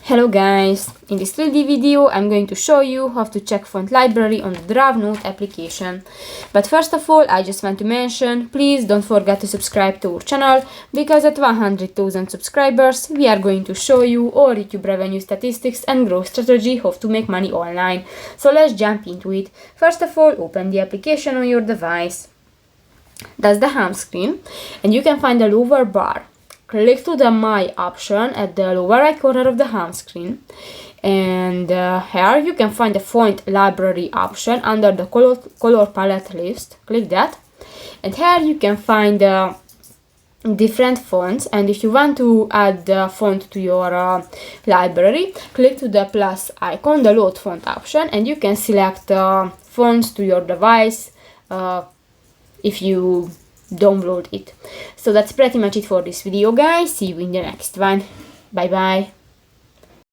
Hello guys! In this 3D video I'm going to show you how to check font library on the DrawNote application. But first of all, I just want to mention, please don't forget to subscribe to our channel, because at 100,000 subscribers we are going to show you all YouTube revenue statistics and growth strategy how to make money online. So let's jump into it. First of all, open the application on your device. That's the home screen, and you can find the lower bar. Click to the My option at the lower right corner of the home screen, and here you can find the font library option under the color palette list. Click that, and here you can find different fonts, and if you want to add the font to your library, click to the plus icon, the load font option, and you can select fonts to your device if you download it. So that's pretty much it for this video, guys. See you in the next one. Bye bye.